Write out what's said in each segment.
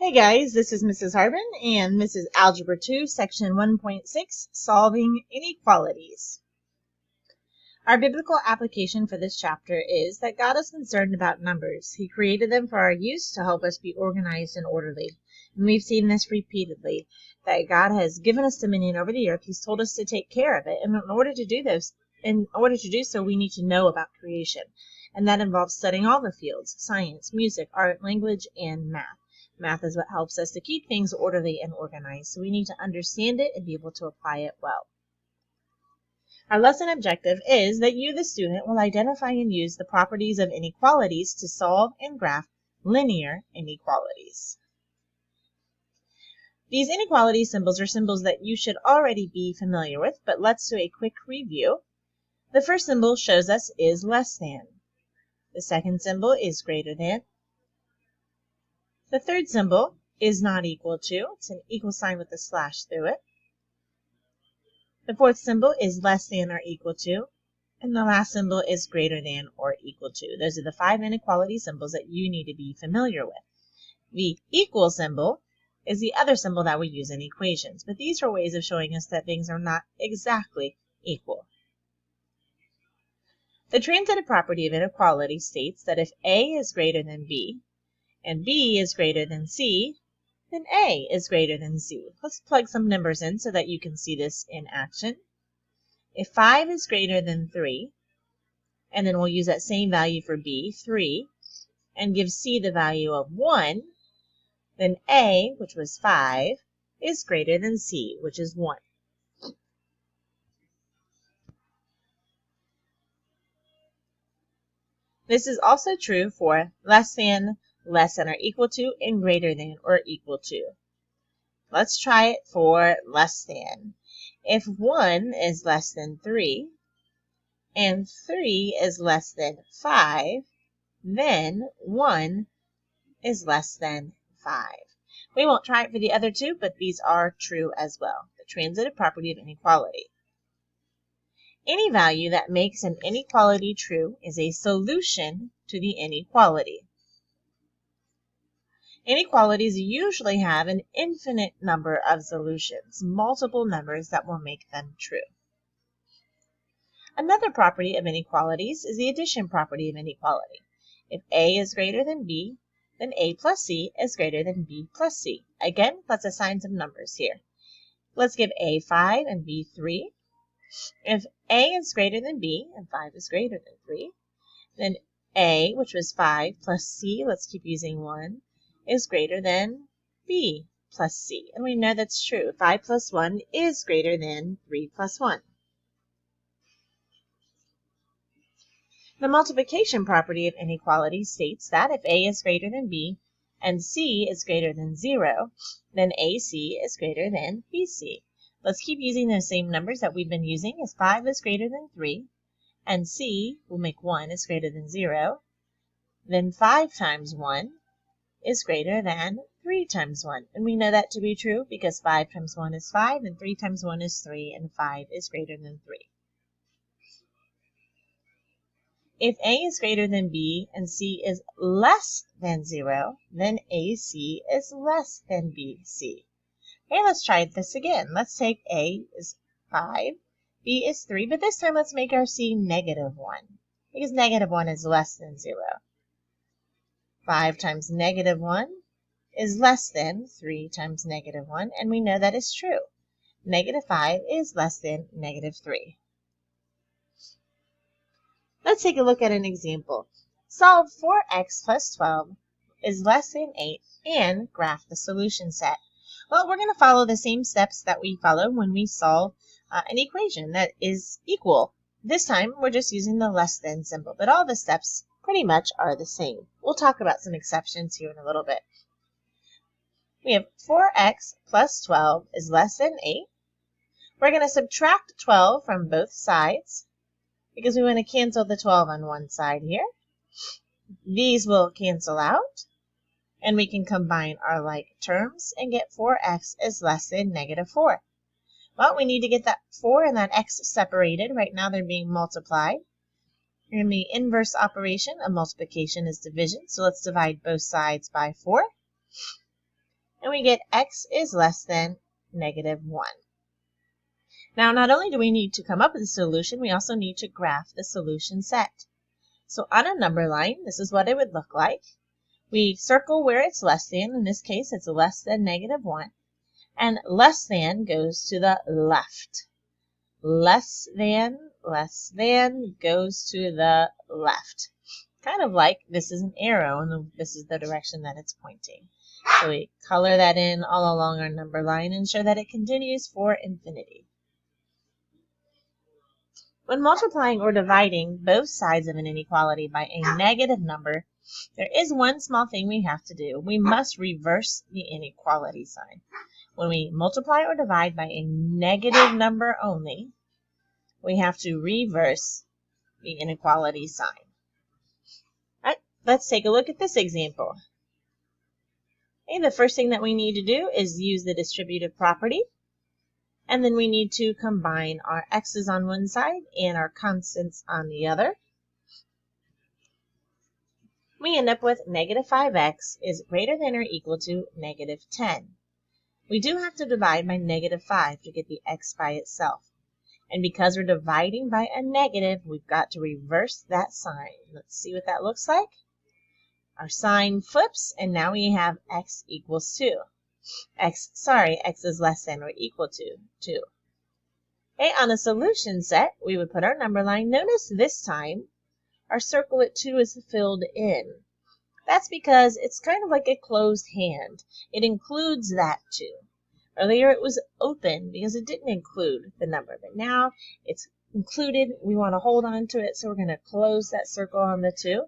Hey guys, this is Mrs. Harbin, and this is Algebra 2, Section 1.6, Solving Inequalities. Our biblical application for this chapter is that God is concerned about numbers. He created them for our use to help us be organized and orderly. And we've seen this repeatedly, that God has given us dominion over the earth. He's told us to take care of it. And in order to do so, we need to know about creation. And that involves studying all the fields: science, music, art, language, and math. Math is what helps us to keep things orderly and organized, so we need to understand it and be able to apply it well. Our lesson objective is that you, the student, will identify and use the properties of inequalities to solve and graph linear inequalities. These inequality symbols are symbols that you should already be familiar with, but let's do a quick review. The first symbol shows us is less than. The second symbol is greater than. The third symbol is not equal to. It's an equal sign with a slash through it. The fourth symbol is less than or equal to. And the last symbol is greater than or equal to. Those are the 5 inequality symbols that you need to be familiar with. The equal symbol is the other symbol that we use in equations, but these are ways of showing us that things are not exactly equal. The transitive property of inequality states that if A is greater than B, and B is greater than C, then A is greater than C. Let's plug some numbers in so that you can see this in action. If 5 is greater than 3, and then we'll use that same value for B, 3, and give C the value of 1, then A, which was 5, is greater than C, which is 1. This is also true for less than or equal to, and greater than or equal to. Let's try it for less than. If 1 is less than 3, and 3 is less than 5, then 1 is less than 5. We won't try it for the other two, but these are true as well. The transitive property of inequality. Any value that makes an inequality true is a solution to the inequality. Inequalities usually have an infinite number of solutions, multiple numbers that will make them true. Another property of inequalities is the addition property of inequality. If A is greater than B, then A plus C is greater than B plus C. Again, let's assign some numbers here. Let's give A 5 and B 3. If A is greater than B and 5 is greater than 3, then A, which was 5, plus C, let's keep using 1, is greater than B plus C. And we know that's true. 5 plus 1 is greater than 3 plus 1. The multiplication property of inequality states that if A is greater than B and C is greater than 0, then AC is greater than BC. Let's keep using those same numbers that we've been using. As 5 is greater than 3, and C will make 1 is greater than 0, then 5 times 1 is greater than 3 times 1. And we know that to be true because 5 times 1 is 5, and 3 times 1 is 3, and 5 is greater than 3. If A is greater than B and C is less than 0, then AC is less than BC. Okay, let's try this again. Let's take A is 5, B is 3, but this time let's make our C negative 1, because negative 1 is less than 0. 5 times negative 1 is less than 3 times negative 1, and we know that is true. Negative 5 is less than negative 3. Let's take a look at an example. Solve 4x plus 12 is less than 8 and graph the solution set. Well, we're going to follow the same steps that we follow when we solve an equation that is equal. This time, we're just using the less than symbol, but all the steps pretty much are the same. We'll talk about some exceptions here in a little bit. We have 4x plus 12 is less than 8. We're going to subtract 12 from both sides, because we want to cancel the 12 on one side here. These will cancel out, and we can combine our like terms and get 4x is less than negative 4. Well, we need to get that 4 and that x separated. Right now they're being multiplied. In the inverse operation of multiplication is division, so let's divide both sides by 4. and we get x is less than negative 1. Now, not only do we need to come up with a solution, we also need to graph the solution set. So on a number line, this is what it would look like. We circle where it's less than. In this case, it's less than negative 1. And less than goes to the left. Less than goes to the left. Kind of like this is an arrow and this is the direction that it's pointing. So we color that in all along our number line and show that it continues for infinity. When multiplying or dividing both sides of an inequality by a negative number, there is one small thing we have to do. We must reverse the inequality sign. When we multiply or divide by a negative number only, we have to reverse the inequality sign. All right, let's take a look at this example. Okay, the first thing that we need to do is use the distributive property. And then we need to combine our x's on one side and our constants on the other. We end up with negative 5x is greater than or equal to negative 10. We do have to divide by negative 5 to get the x by itself. And because we're dividing by a negative, we've got to reverse that sign. Let's see what that looks like. Our sign flips, and now we have x equals 2. X is less than or equal to 2. Okay, on the solution set, we would put our number line. Notice this time, our circle at 2 is filled in. That's because it's kind of like a closed hand. It includes that 2. Earlier it was open because it didn't include the number, but now it's included. We want to hold on to it, so we're going to close that circle on the 2.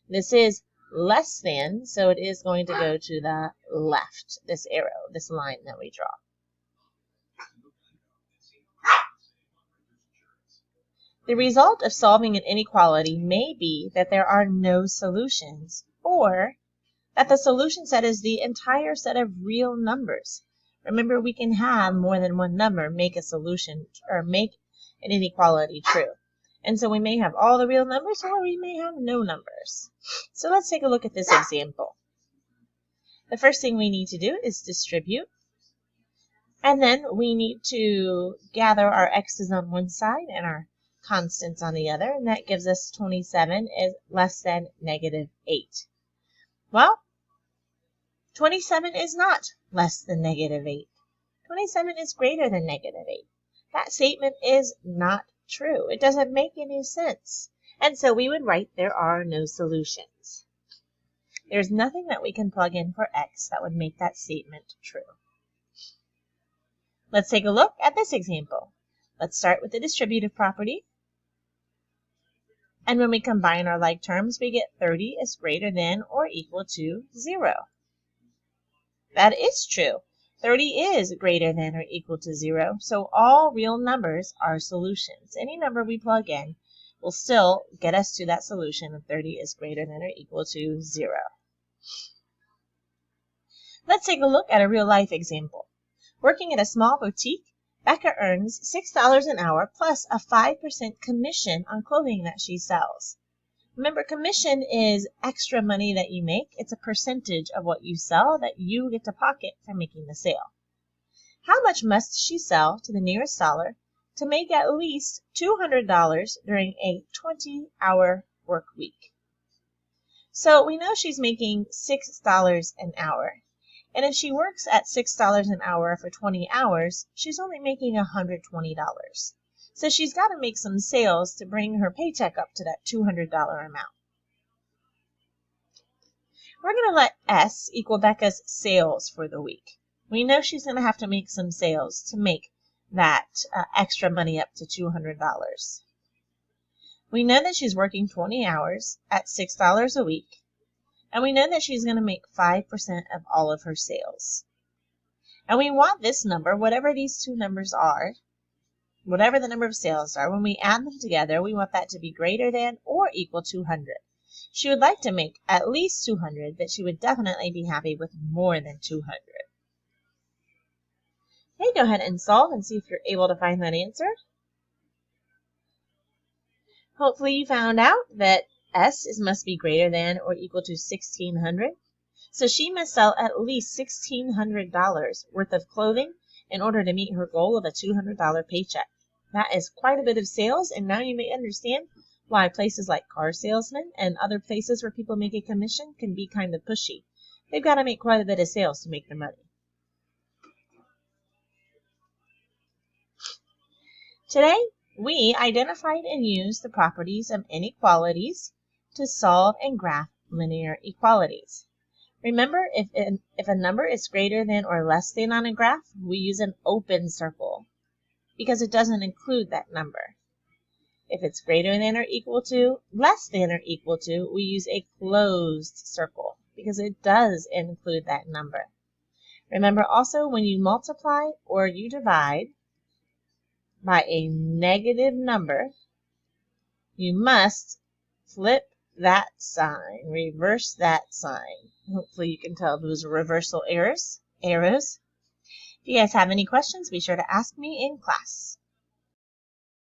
This is less than, so it is going to go to the left, this arrow, this line that we draw. The result of solving an inequality may be that there are no solutions, or that the solution set is the entire set of real numbers. Remember, we can have more than one number make a solution or make an inequality true. And so we may have all the real numbers or we may have no numbers. So let's take a look at this example. The first thing we need to do is distribute. And then we need to gather our x's on one side and our constants on the other. And that gives us 27 is less than negative 8. Well, 27 is not less than negative 8. 27 is greater than negative 8. That statement is not true. It doesn't make any sense. And so we would write there are no solutions. There's nothing that we can plug in for x that would make that statement true. Let's take a look at this example. Let's start with the distributive property. And when we combine our like terms, we get 30 is greater than or equal to 0. That is true. 30 is greater than or equal to 0, so all real numbers are solutions. Any number we plug in will still get us to that solution of 30 is greater than or equal to 0. Let's take a look at a real-life example. Working at a small boutique, Becca earns $6 an hour plus a 5% commission on clothing that she sells. Remember, commission is extra money that you make. It's a percentage of what you sell that you get to pocket for making the sale. How much must she sell to the nearest dollar to make at least $200 during a 20-hour work week? So we know she's making $6 an hour. And if she works at $6 an hour for 20 hours, she's only making $120. So she's got to make some sales to bring her paycheck up to that $200 amount. We're going to let S equal Becca's sales for the week. We know she's going to have to make some sales to make that extra money up to $200. We know that she's working 20 hours at $6 a week. And we know that she's going to make 5% of all of her sales. And we want this number, whatever these two numbers are, whatever the number of sales are, when we add them together, we want that to be greater than or equal to 100. She would like to make at least 200, but she would definitely be happy with more than 200. Okay, go ahead and solve and see if you're able to find that answer. Hopefully you found out that S must be greater than or equal to 1600. So she must sell at least $1,600 worth of clothing in order to meet her goal of a $200 paycheck. That is quite a bit of sales, and now you may understand why places like car salesmen and other places where people make a commission can be kind of pushy. They've got to make quite a bit of sales to make their money. Today, we identified and used the properties of inequalities to solve and graph linear equalities. Remember, if a number is greater than or less than on a graph, we use an open circle because it doesn't include that number. If it's greater than or equal to, less than or equal to, we use a closed circle because it does include that number. Remember also, when you multiply or you divide by a negative number, you must flip that sign, reverse that sign. Hopefully you can tell those reversal arrows. If you guys have any questions, be sure to ask me in class.